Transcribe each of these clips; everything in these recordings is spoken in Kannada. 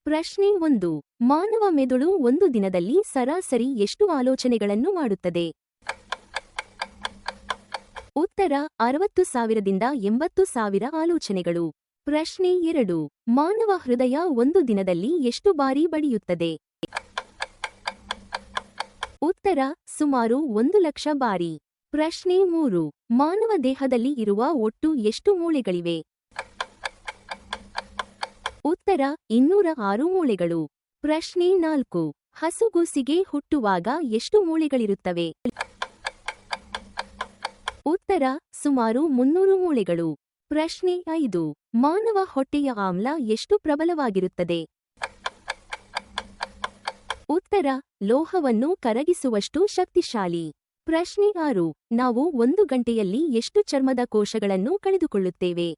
ಪ್ರಶ್ನೆ 1. ಮಾನವ ಮೆದುಳು ಒಂದು ದಿನದಲ್ಲಿ ಸರಾಸರಿ ಎಷ್ಟು ಆಲೋಚನೆಗಳನ್ನು ಮಾಡುತ್ತದೆ? ಉತ್ತರ 60,000ದಿಂದ 80,000 ಆಲೋಚನೆಗಳು. ಪ್ರಶ್ನೆ 2. ಮಾನವ ಹೃದಯ ಒಂದು ದಿನದಲ್ಲಿ ಎಷ್ಟು ಬಾರಿ ಬಡಿಯುತ್ತದೆ? ಉತ್ತರ ಸುಮಾರು 1,00,000 ಬಾರಿ. ಪ್ರಶ್ನೆ 3. ಮಾನವ ದೇಹದಲ್ಲಿ ಇರುವ ಒಟ್ಟು ಎಷ್ಟು ಮೂಳೆಗಳಿವೆ? ಉತ್ತರ 206 ಮೂಳೆಗಳು. ಪ್ರಶ್ನೆ 4. ಹಸುಗೂಸಿಗೆ ಹುಟ್ಟುವಾಗ ಎಷ್ಟು ಮೂಳೆಗಳಿರುತ್ತವೆ? ಉತ್ತರ ಸುಮಾರು 300 ಮೂಳೆಗಳು. ಪ್ರಶ್ನೆ 5. ಮಾನವ ಹೊಟ್ಟೆಯ ಆಮ್ಲ ಎಷ್ಟು ಪ್ರಬಲವಾಗಿರುತ್ತದೆ? ಉತ್ತರ ಲೋಹವನ್ನು ಕರಗಿಸುವಷ್ಟು ಶಕ್ತಿಶಾಲಿ. ಪ್ರಶ್ನೆ 6. ನಾವು ಒಂದು ಗಂಟೆಯಲ್ಲಿ ಎಷ್ಟು ಚರ್ಮದ ಕೋಶಗಳನ್ನು ಕಳೆದುಕೊಳ್ಳುತ್ತೇವೆ?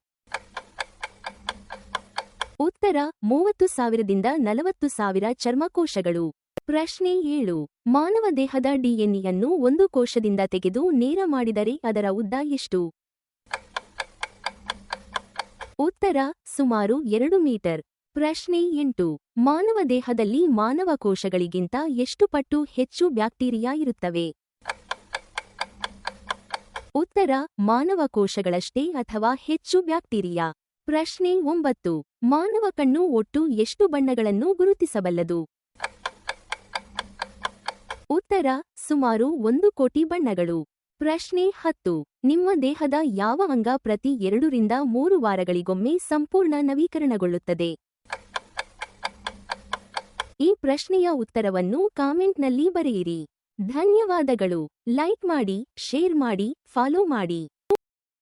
ಉತ್ತರ 30,000ದಿಂದ 40,000 ಚರ್ಮಕೋಶಗಳು. ಪ್ರಶ್ನೆ 7. ಮಾನವ ದೇಹದ ಡಿಎನ್ಎಯನ್ನು ಒಂದು ಕೋಶದಿಂದ ತೆಗೆದು ನೇರ ಮಾಡಿದರೆ ಅದರ ಉದ್ದ ಎಷ್ಟು? ಉತ್ತರ ಸುಮಾರು 2 ಮೀಟರ್. ಪ್ರಶ್ನೆ 8. ಮಾನವ ದೇಹದಲ್ಲಿ ಮಾನವ ಕೋಶಗಳಿಗಿಂತ ಎಷ್ಟು ಪಟ್ಟು ಹೆಚ್ಚು ಬ್ಯಾಕ್ಟೀರಿಯಾ ಇರುತ್ತವೆ? ಉತ್ತರ ಮಾನವ ಕೋಶಗಳಷ್ಟೇ ಅಥವಾ ಹೆಚ್ಚು ಬ್ಯಾಕ್ಟೀರಿಯಾ. ಪ್ರಶ್ನೆ 9. ಮಾನವ ಕಣ್ಣು ಒಟ್ಟು ಎಷ್ಟು ಬಣ್ಣಗಳನ್ನು ಗುರುತಿಸಬಲ್ಲದು? ಉತ್ತರ ಸುಮಾರು 1 ಕೋಟಿ ಬಣ್ಣಗಳು. ಪ್ರಶ್ನೆ 10. ನಿಮ್ಮ ದೇಹದ ಯಾವ ಅಂಗ ಪ್ರತಿ 2 ರಿಂದ 3 ವಾರಗಳಿಗೊಮ್ಮೆ ಸಂಪೂರ್ಣ ನವೀಕರಣಗೊಳ್ಳುತ್ತದೆ? ಈ ಪ್ರಶ್ನೆಯ ಉತ್ತರವನ್ನು ಕಾಮೆಂಟ್ನಲ್ಲಿ ಬರೆಯಿರಿ. ಧನ್ಯವಾದಗಳು. ಲೈಕ್ ಮಾಡಿ, ಶೇರ್ ಮಾಡಿ, ಫಾಲೋ ಮಾಡಿ.